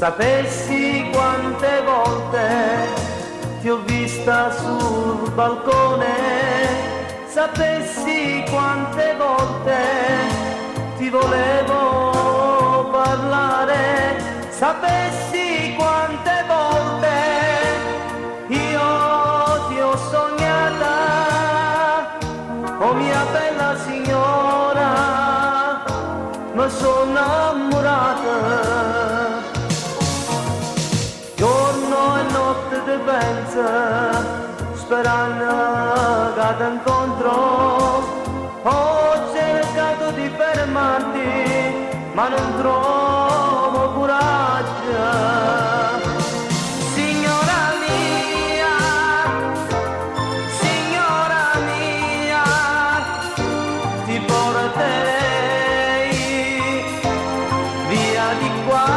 Sapessi quante volte ti ho vista sul balcone, sapessi quante volte ti volevo parlare, sapessi quante volte io ti ho sognata, oh mia bella signora, mi sono innamorata. Giorno e notte ti penso, sperando che ti incontro. Ho cercato di fermarti, ma non trovo coraggio. Signora mia, ti porterei via di qua.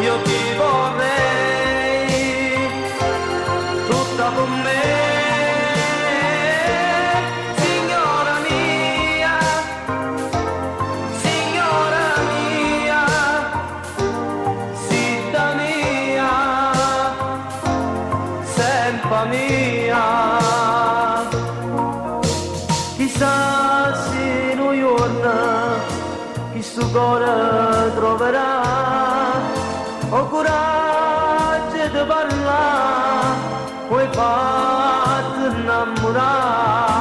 Io ti vorrei tutta con me, signora mia, zitta mia, sempre mia. Chissà se un giorno questo cuore troverà ho coraggio di parlare, puoi farti innamorare.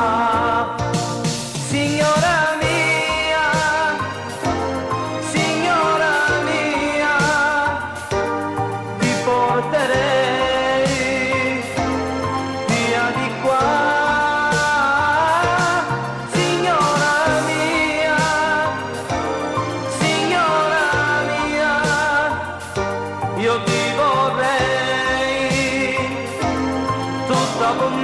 Signora mia, ti porterei via di qua. Signora mia, io ti vorrei tutta con me.